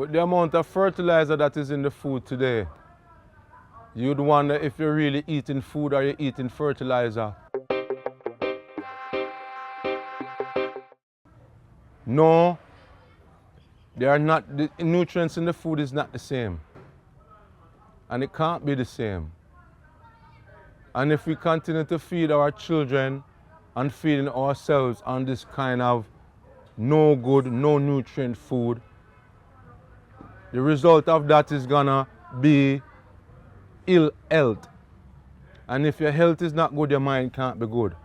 With the amount of fertilizer that is in the food today, you'd wonder if you're really eating food or you're eating fertilizer. No, they are not, the nutrients in the food is not the same. And it can't be the same. And if we continue to feed our children and feeding ourselves on this kind of no good, no nutrient food, the result of that is gonna be ill health. And if your health is not good, your mind can't be good.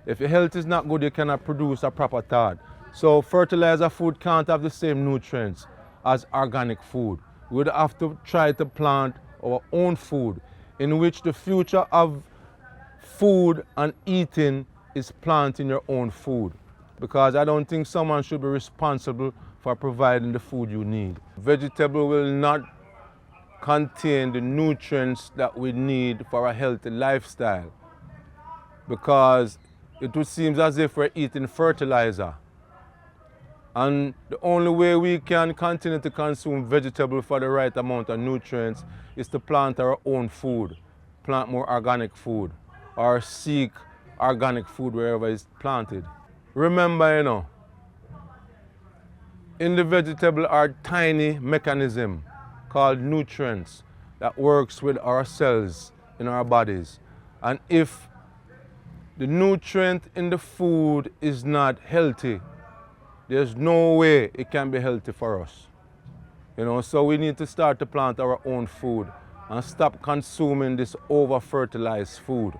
If your health is not good, you cannot produce a proper thought. So fertilizer food can't have the same nutrients as organic food. We would have to try to plant our own food, in which the future of food and eating is planting your own food. Because I don't think someone should be responsible for providing the food you need. Vegetable will not contain the nutrients that we need for a healthy lifestyle, because it would seem as if we're eating fertilizer. And the only way we can continue to consume vegetable for the right amount of nutrients is to plant our own food, plant more organic food, or seek organic food wherever it's planted. Remember, you know, in the vegetable are tiny mechanism called nutrients that works with our cells in our bodies. And if the nutrient in the food is not healthy, there's no way it can be healthy for us. You know, so we need to start to plant our own food and stop consuming this over-fertilized food.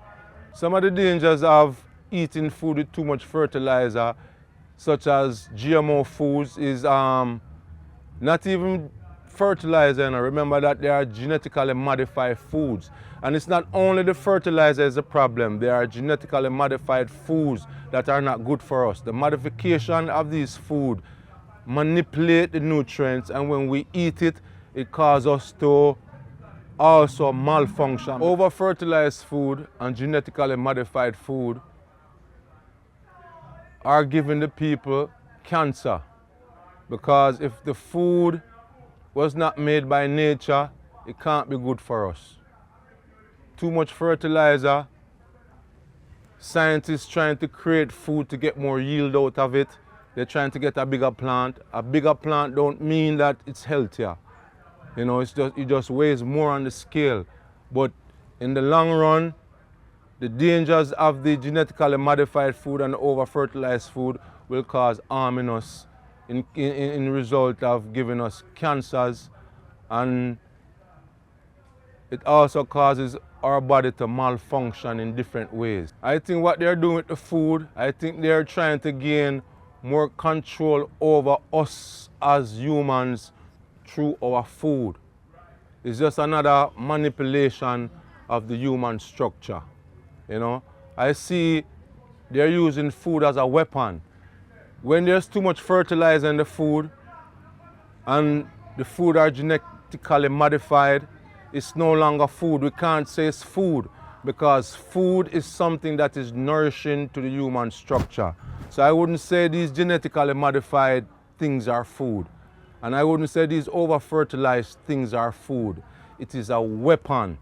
Some of the dangers of eating food with too much fertilizer, such as GMO foods, is not even fertilizer. And remember that they are genetically modified foods. And it's not only the fertilizer is a problem, there are genetically modified foods that are not good for us. The modification of these food manipulate the nutrients, and when we eat it, it causes us to also malfunction. Over-fertilized food and genetically modified food are giving the people cancer, because if the food was not made by nature, it can't be good for us. Too much fertilizer, scientists trying to create food to get more yield out of it. They're trying to get a bigger plant. A bigger plant don't mean that it's healthier. You know, it just weighs more on the scale. But in the long run, the dangers of the genetically modified food and over-fertilized food will cause harm in us in result of giving us cancers, and it also causes our body to malfunction in different ways. I think what they're doing with the food, I think they're trying to gain more control over us as humans through our food. It's just another manipulation of the human structure. You know, I see they're using food as a weapon. When there's too much fertilizer in the food and the food are genetically modified, it's no longer food. We can't say it's food, because food is something that is nourishing to the human structure. So I wouldn't say these genetically modified things are food. And I wouldn't say these over-fertilized things are food. It is a weapon